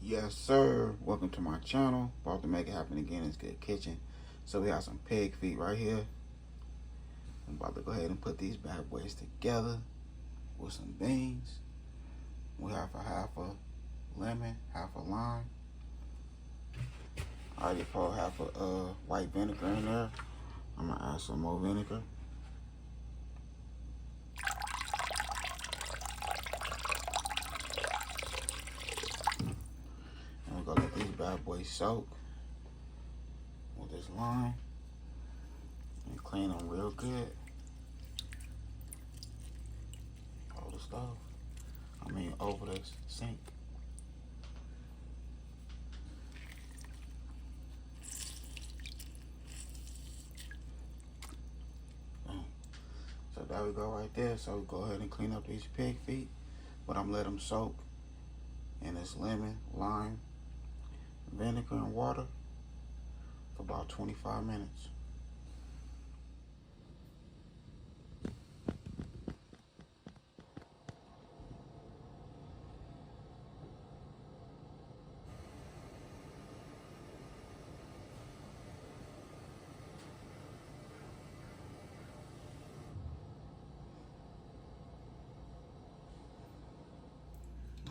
Yes, sir. Welcome to my channel. About to make it happen again. It's Good Kitchen. So we got some pig feet right here. I'm about to go ahead and put these bad boys together with some beans. We have a half a lemon, half a lime. I already poured half a white vinegar in there. I'm gonna add some more vinegar. And we're gonna let these bad boys soak with this lime and clean them real good. Hold the stove. Over this sink. So there we go right there. So we go ahead and clean up these pig feet, but I'm letting them soak in this lemon, lime, vinegar, and water for about 25 minutes.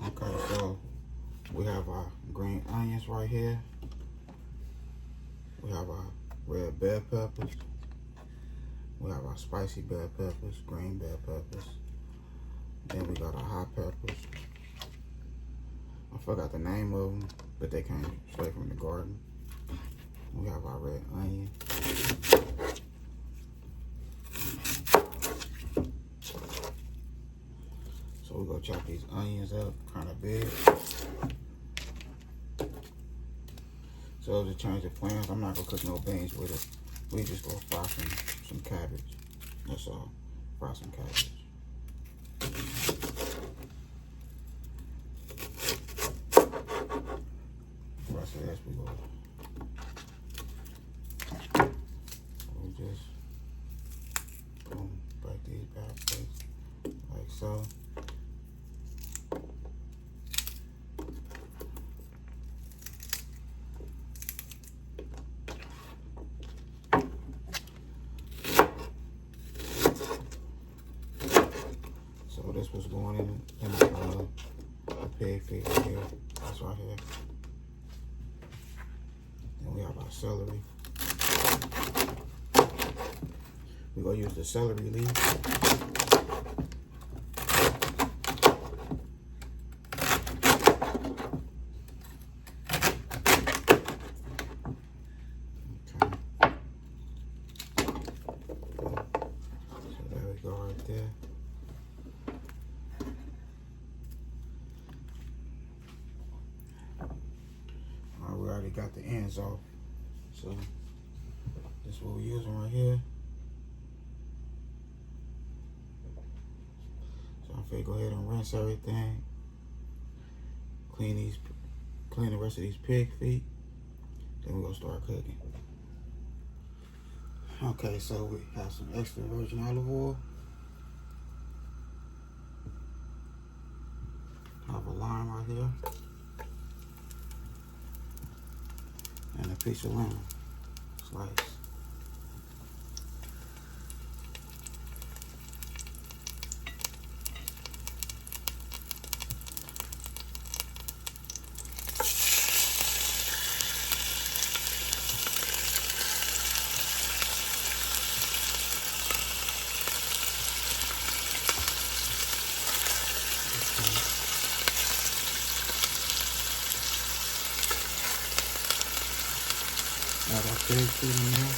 Okay, so we have our green onions right here. We have our red bell peppers. We have our spicy bell peppers, green bell peppers. Then we got our hot peppers. I forgot the name of them, but they came straight from the garden. We have our red onion. So we're gonna chop these onions up kind of big. So to change the plans, I'm not gonna cook no beans with it. We just gonna fry some cabbage. That's all. Fry some cabbage. The rest of this we just boom, break these bad boys like so. So this was going in the pig feet right here. That's right here. Then we have our celery. We're gonna use the celery leaf. Right there. Alright, we already got the ends off. So this is what we're using right here. So I'm gonna go ahead and rinse everything. Clean the rest of these pig feet. Then we're gonna start cooking. Okay, so we have some extra virgin olive oil. Have a lime right here. And a piece of lemon slice. Add our pig feet in there.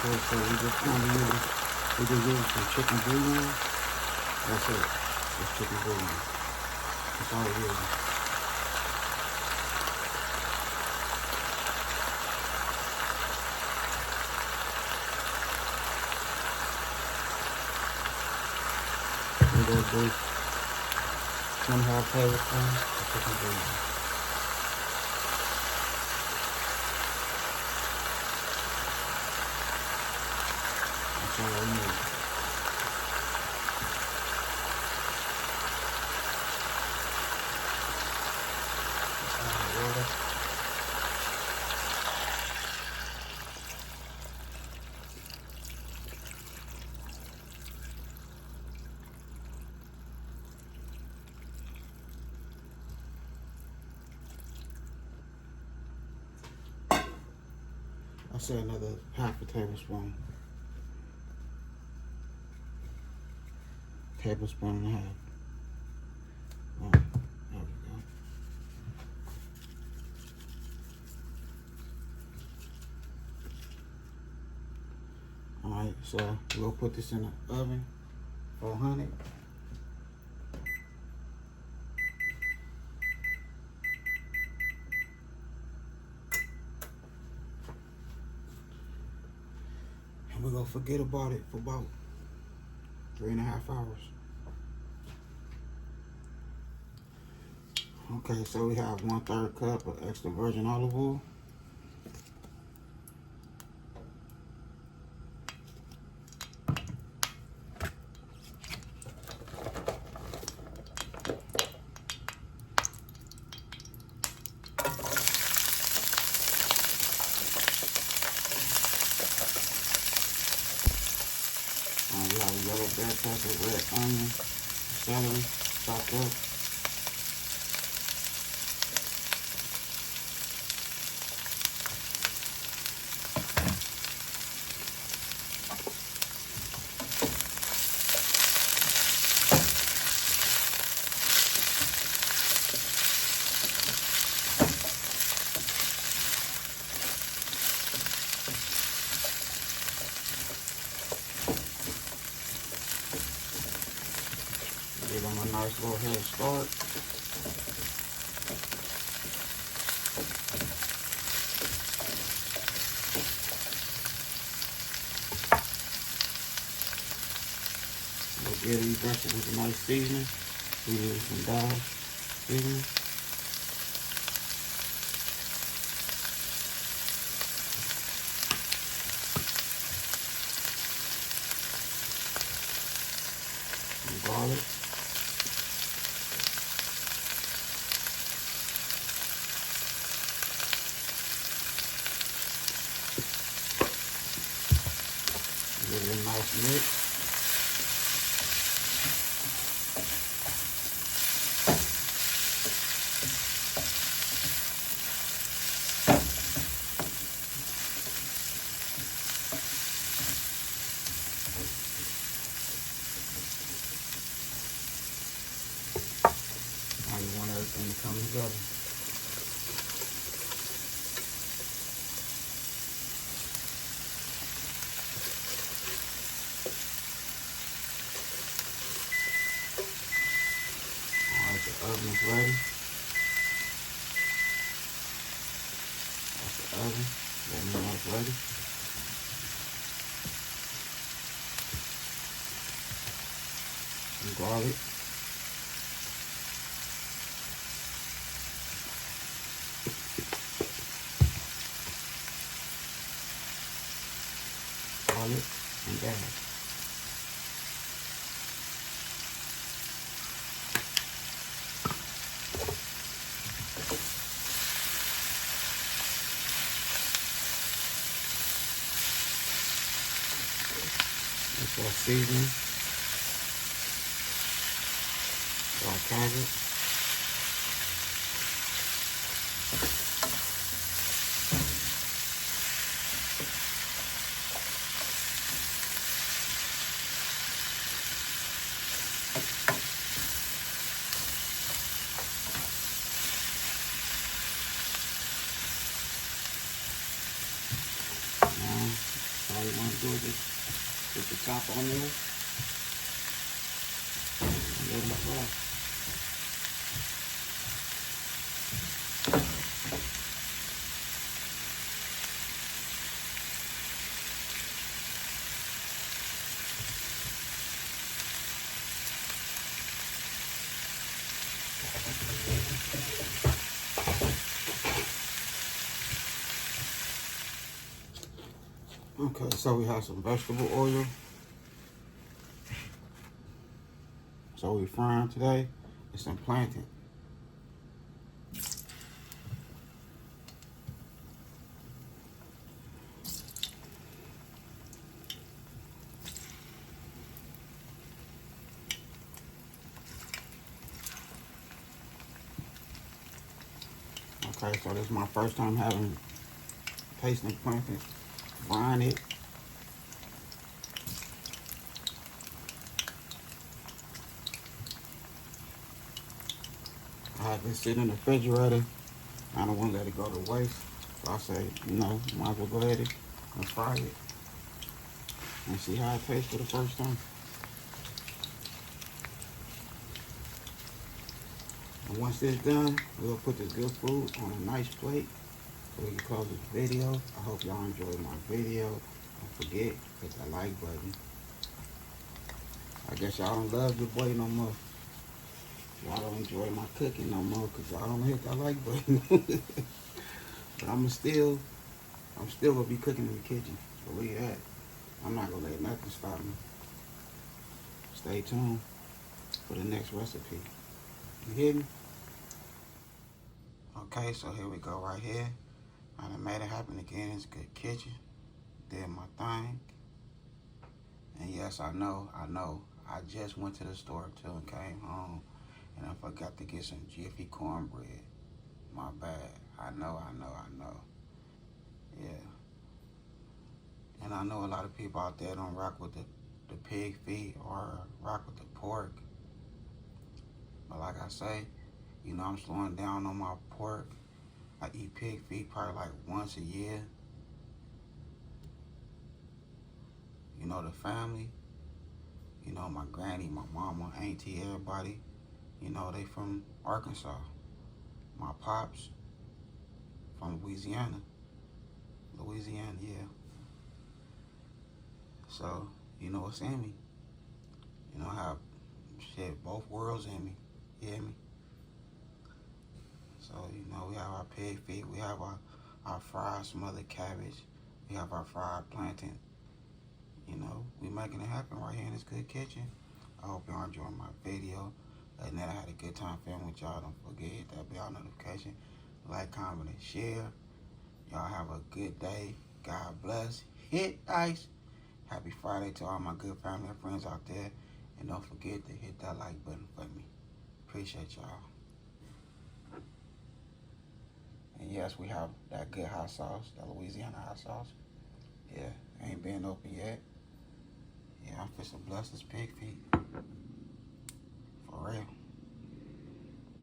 Okay, so we just use some chicken bouillon. That's it. Just chicken bouillon. That's all we're using. We're going to do 2.5 tablespoons of chicken bouillon. That's all we need. Water. I say another half a tablespoon. Tablespoon and a half. Oh, there we go. Alright, so we'll put this in the oven for 400. And we're gonna forget about it for about 3.5 hours. Okay, so we have 1/3 cup of extra virgin olive oil. We have a yellow bell pepper, red onion, celery, chopped up. Give them a nice little head start. We'll give these vegetables a nice seasoning. We use some dye seasoning. Some garlic. Give it a nice mix. Now you want everything to come together. The oven is ready. That's the oven. Let me know it's ready. Some garlic. Garlic and gas. It's our seasoning, our cabbage, now, all you want to do is just put the top on there and let them fry. Okay, so we have some vegetable oil. So we frying today. It's some plantain. Okay, so this is my first time tasting plantain. Frying it. I have this sitting in the refrigerator. I don't want to let it go to waste. So I say, you know, might as well go ahead and fry it. And see how it tastes for the first time. And once this done, we'll put this good food on a nice plate so we can close this video. I hope y'all enjoyed my video. Don't forget, hit that like button. I guess y'all don't love your boy no more. Y'all don't enjoy my cooking no more because y'all don't hit that like button. But I'm still gonna be cooking in the kitchen. Believe that. I'm not gonna let nothing stop me. Stay tuned for the next recipe. You hear me? Okay, so here we go right here. I done made it happen again. It's good kitchen. Did my thing. And yes, I know. I just went to the store too and came home. And I forgot to get some Jiffy cornbread. My bad. I know. Yeah. And I know a lot of people out there don't rock with the pig feet or rock with the pork. But like I say, you know, I'm slowing down on my pork. I eat pig feet probably like once a year. You know, the family, you know, my granny, my mama, auntie, everybody, you know, they from Arkansas. My pops from Louisiana, yeah. So, you know what's in me. You know, I have shit, both worlds in me. You hear me? So, you know, we have our pig feet, we have our fried smothered cabbage, we have our fried plantain. You know, we making it happen right here in this good kitchen. I hope y'all enjoyed my video. Other than that, I had a good time filming with y'all. Don't forget, hit that bell notification. Like, comment, and share. Y'all have a good day. God bless. Hit ice. Happy Friday to all my good family and friends out there. And don't forget to hit that like button for me. Appreciate y'all. And yes, we have that good hot sauce, that Louisiana hot sauce. Yeah, ain't been open yet. Yeah, I'm fixing to bless this pig feet. For real.